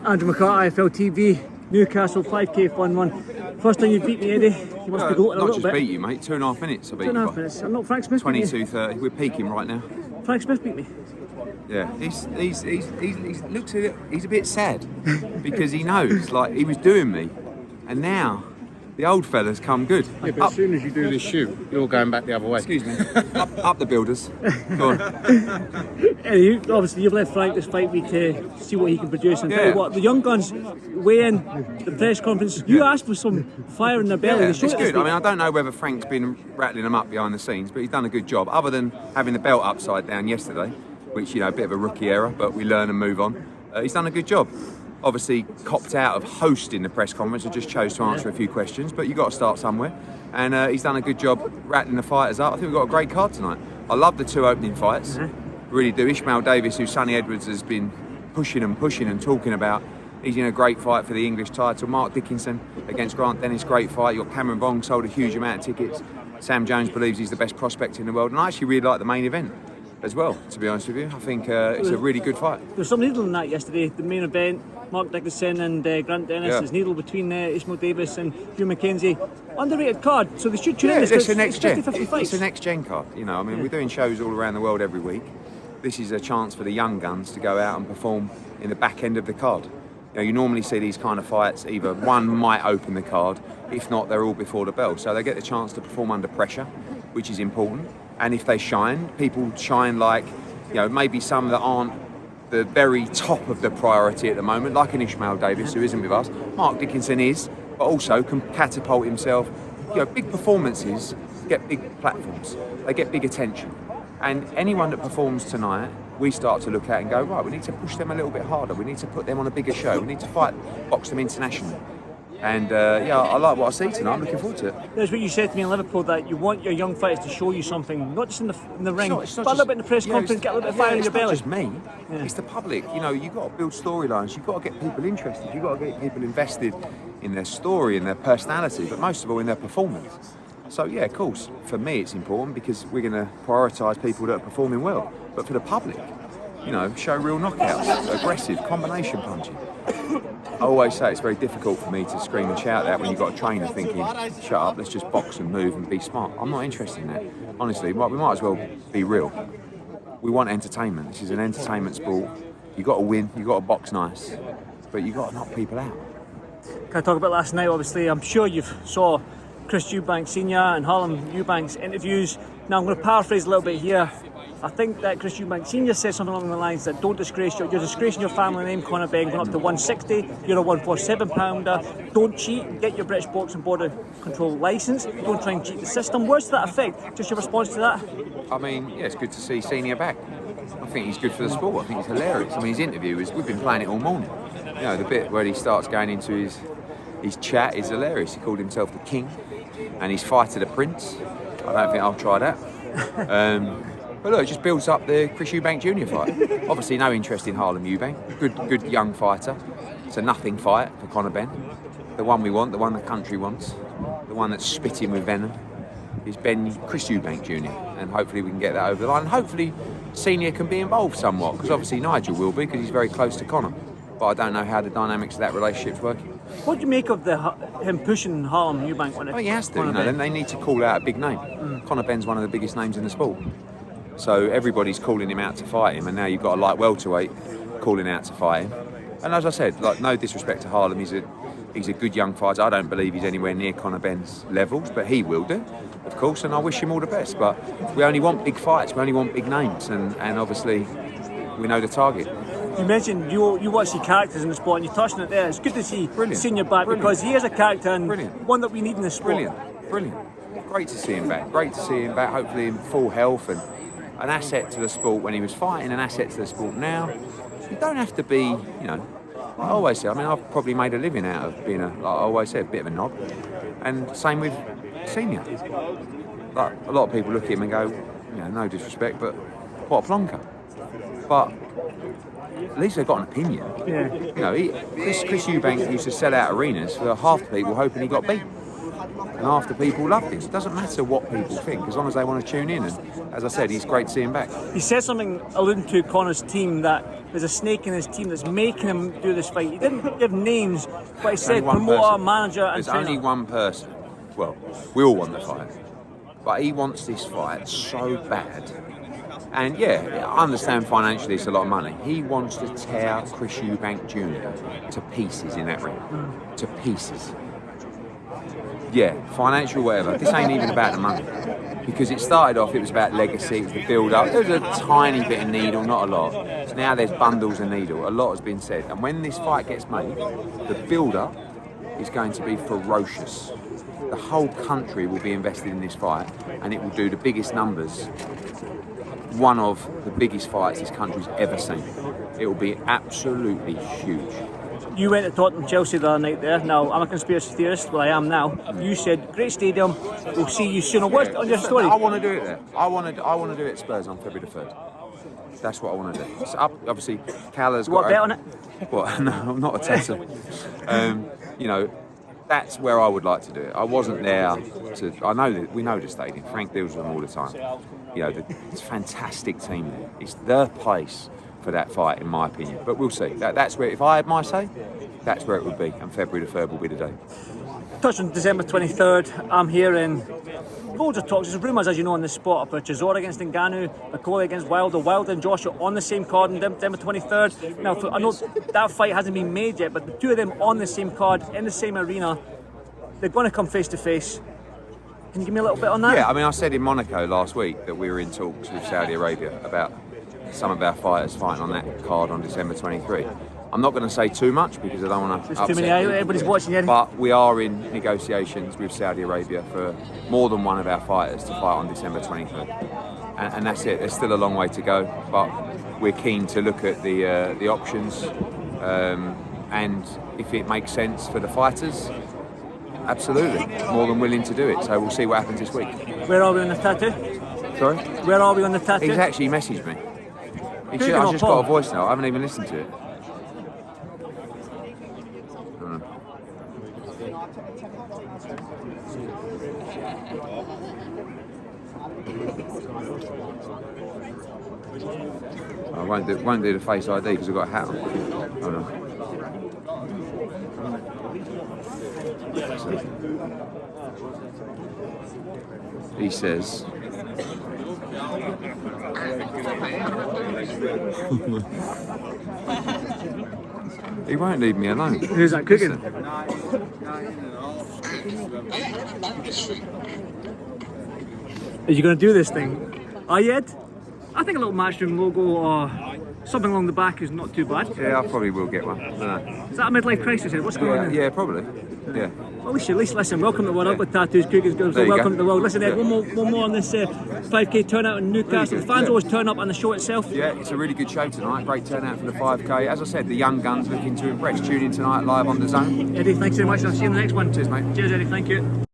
Andrew McCART, IFL TV, Newcastle 5k fun run. First time you beat me, Eddie. You must be gloating a little bit. Not just beat you, mate. 2.5 minutes I beat you. 2.5 minutes. I'm not Frank Smith. 22:30. We're peaking right now. Frank Smith beat me. Yeah, he's looks a little, he's a bit sad because he knows, like, he was doing me, and now the old fella's come good. Yeah, but as soon as you do this shoot, you're going back the other way. Excuse me. up the builders. Go on. Eddie, obviously you've left Frank this fight week to see what he can produce, and tell you what, the young guns weigh in the press conference. You asked for some fire in their belly. Yeah, it's good. I mean, I don't know whether Frank's been rattling them up behind the scenes, but he's done a good job. Other than having the belt upside down yesterday, which, you know, a bit of a rookie error, but we learn and move on. He's done a good job. Obviously copped out of hosting the press conference and just chose to answer a few questions, but you've got to start somewhere. And he's done a good job rattling the fighters up. I think we've got a great card tonight. I love the two opening fights. Really do. Ishmael Davis, who Sonny Edwards has been pushing and talking about. He's in a great fight for the English title. Mark Dickinson against Grant Dennis, great fight. You've got Cameron Vong, sold a huge amount of tickets. Sam Jones believes he's the best prospect in the world. And I actually really like the main event as well, to be honest with you. I think it's a really good fight. There was some needle in that yesterday. The main event, Mark Dickinson and Grant Dennis. There's needle between Ishmael Davis and Hugh McKenzie. Underrated card, so they should tune in. It's a next gen. 50-50 fights. It's a next gen card. You know, I mean, we're doing shows all around the world every week. This is a chance for the young guns to go out and perform in the back end of the card. You know, you normally see these kind of fights, either one might open the card, if not, they're all before the bell. So they get the chance to perform under pressure, which is important. And if they shine, people shine like, you know, maybe some that aren't the very top of the priority at the moment, like an Ishmael Davis, who isn't with us. Mark Dickinson is, but also can catapult himself. You know, big performances get big platforms. They get big attention. And anyone that performs tonight, we start to look at and go, right, we need to push them a little bit harder. We need to put them on a bigger show. We need to box them internationally. And yeah, I like what I see tonight. I'm looking forward to it. That's what you said to me in Liverpool, that you want your young fighters to show you something, not just in the ring, but a little bit in the press conference, get a little bit of fire in your belly. It's not just me, it's the public. You know, you've got to build storylines, you've got to get people interested, you've got to get people invested in their story, in their personality, but most of all in their performance. So yeah, of course, for me it's important because we're going to prioritise people that are performing well. But for the public, you know, show real knockouts, aggressive, combination punching. I always say it's very difficult for me to scream and shout that when you've got a trainer thinking, shut up, let's just box and move and be smart. I'm not interested in that. Honestly, we might as well be real. We want entertainment. This is an entertainment sport. You've got to win, you've got to box nice, but you've got to knock people out. Can I talk about last night? Obviously, I'm sure you've saw Chris Eubank Sr. and Harlem Eubank's interviews. Now, I'm going to paraphrase a little bit here. I think that Chris Eubank Sr. said something along the lines that don't disgrace you're disgracing your family name, Conor Benn, going up to 160. You're a 147 pounder. Don't cheat. Get your British Boxing Board of Control licence. Don't try and cheat the system. What's that affect? Just your response to that? I mean, yeah, it's good to see Senior back. I think he's good for the sport. I think he's hilarious. I mean, his interview is, we've been playing it all morning. You know, the bit where he starts going into his chat is hilarious. He called himself the King, and he's fighter the Prince. I don't think I'll try that. But look, it just builds up the Chris Eubank Jr. fight. Obviously, no interest in Harlem Eubank. Good young fighter. It's a nothing fight for Conor Benn. The one we want, the one the country wants, the one that's spitting with venom, is Chris Eubank Jr. And hopefully we can get that over the line. And hopefully Senior can be involved somewhat, because obviously Nigel will be, because he's very close to Conor. But I don't know how the dynamics of that relationship's working. What do you make of him pushing Harlem Eubank when he has to, you know, then they need to call out a big name. Conor Benn's one of the biggest names in the sport. So everybody's calling him out to fight him, and now you've got a light welterweight calling out to fight him. And as I said, like, no disrespect to Harlem, he's a good young fighter. I don't believe he's anywhere near Conor Benn's levels, but he will do, of course, and I wish him all the best. But we only want big fights, we only want big names, and obviously we know the target. You mentioned you want to see characters in the sport, and you're touching it there. It's good to see Senior back, because he is a character and one that we need in the sport. Brilliant. Great to see him back. Hopefully in full health and an asset to the sport when he was fighting, an asset to the sport now. You don't have to be, you know, I always say, I mean, I've probably made a living out of being like I always say, a bit of a knob. And same with Senior. Like, a lot of people look at him and go, you know, no disrespect, but what a plonker. But at least they've got an opinion. Yeah. You know, Chris Eubank used to sell out arenas for half the people hoping he got beat. And half the people love this. It doesn't matter what people think, as long as they want to tune in. And as I said, he's great to see him back. He said something alluding to Connor's team, that there's a snake in his team that's making him do this fight. He didn't give names, but he said promoter, manager, and There's trainer. only one person. Well, we all want the fight, but he wants this fight so bad. And yeah, I understand financially it's a lot of money. He wants to tear Chris Eubank Jr. to pieces in that ring. To pieces. Yeah, financial whatever. This ain't even about the money. Because it started off, it was about legacy, it was the build-up. There was a tiny bit of needle, not a lot. So now there's bundles of needle. A lot has been said. And when this fight gets made, the build-up is going to be ferocious. The whole country will be invested in this fight, and it will do the biggest numbers. One of the biggest fights this country's ever seen. It will be absolutely huge. You went to Tottenham Chelsea the other night there. Now, I'm a conspiracy theorist, well I am now. You said, great stadium, we'll see you soon. What's on your story? I want to do it there. I want to do it at Spurs on February the 3rd. That's what I want to do. It's up, obviously, Cal has got... What, bet on it? What? No, I'm not a tatter. You know, that's where I would like to do it. I wasn't there to... I know that we know the stadium. Frank deals with them all the time. You know, it's a fantastic team there. It's the place for that fight, in my opinion. But we'll see. That's where, if I had my say, that's where it would be. And February the 3rd will be the day. Touch on December 23rd. I'm hearing loads of talks. There's rumours, as you know, in this spot about Chisora against Ngannou, McCauley against Wilder and Joshua on the same card on December 23rd. Now, I know that fight hasn't been made yet, but the two of them on the same card, in the same arena, they're going to come face to face. Can you give me a little bit on that? Yeah, I mean, I said in Monaco last week that we were in talks with Saudi Arabia about some of our fighters fighting on that card on December 23. I'm not going to say too much because I don't want to upset too many. people. Everybody's watching you. But we are in negotiations with Saudi Arabia for more than one of our fighters to fight on December 23rd. And that's it. There's still a long way to go, but we're keen to look at the options, and if it makes sense for the fighters, absolutely, more than willing to do it. So we'll see what happens this week. Where are we on the tattoo? Sorry? Where are we on the tattoo? He's actually messaged me. I've just got a voice note. I haven't even listened to it. I won't do the face ID because I've got a hat on. Hold on. So, he says. He won't leave me alone. Who's that cooking? Are you going to do this thing? Are you, Ed? I think a little Matchroom logo or something along the back is not too bad. Yeah, I probably will get one. I don't know. Is that a midlife crisis, Ed? What's going on? Yeah, probably. Yeah. Well, at least listen, welcome to the world. Ugly tattoos, cookies, girls. There you Welcome go. to the world. Listen, Ed, one more on this 5k turnout in Newcastle. The fans always turn up on the show itself. Yeah, it's a really good show tonight. Great turnout for the 5k. As I said, the young guns looking to impress. Tune in tonight live on The Zone. Eddie, thanks very much. I'll see you in the next one. Cheers, mate. Cheers, Eddie. Thank you.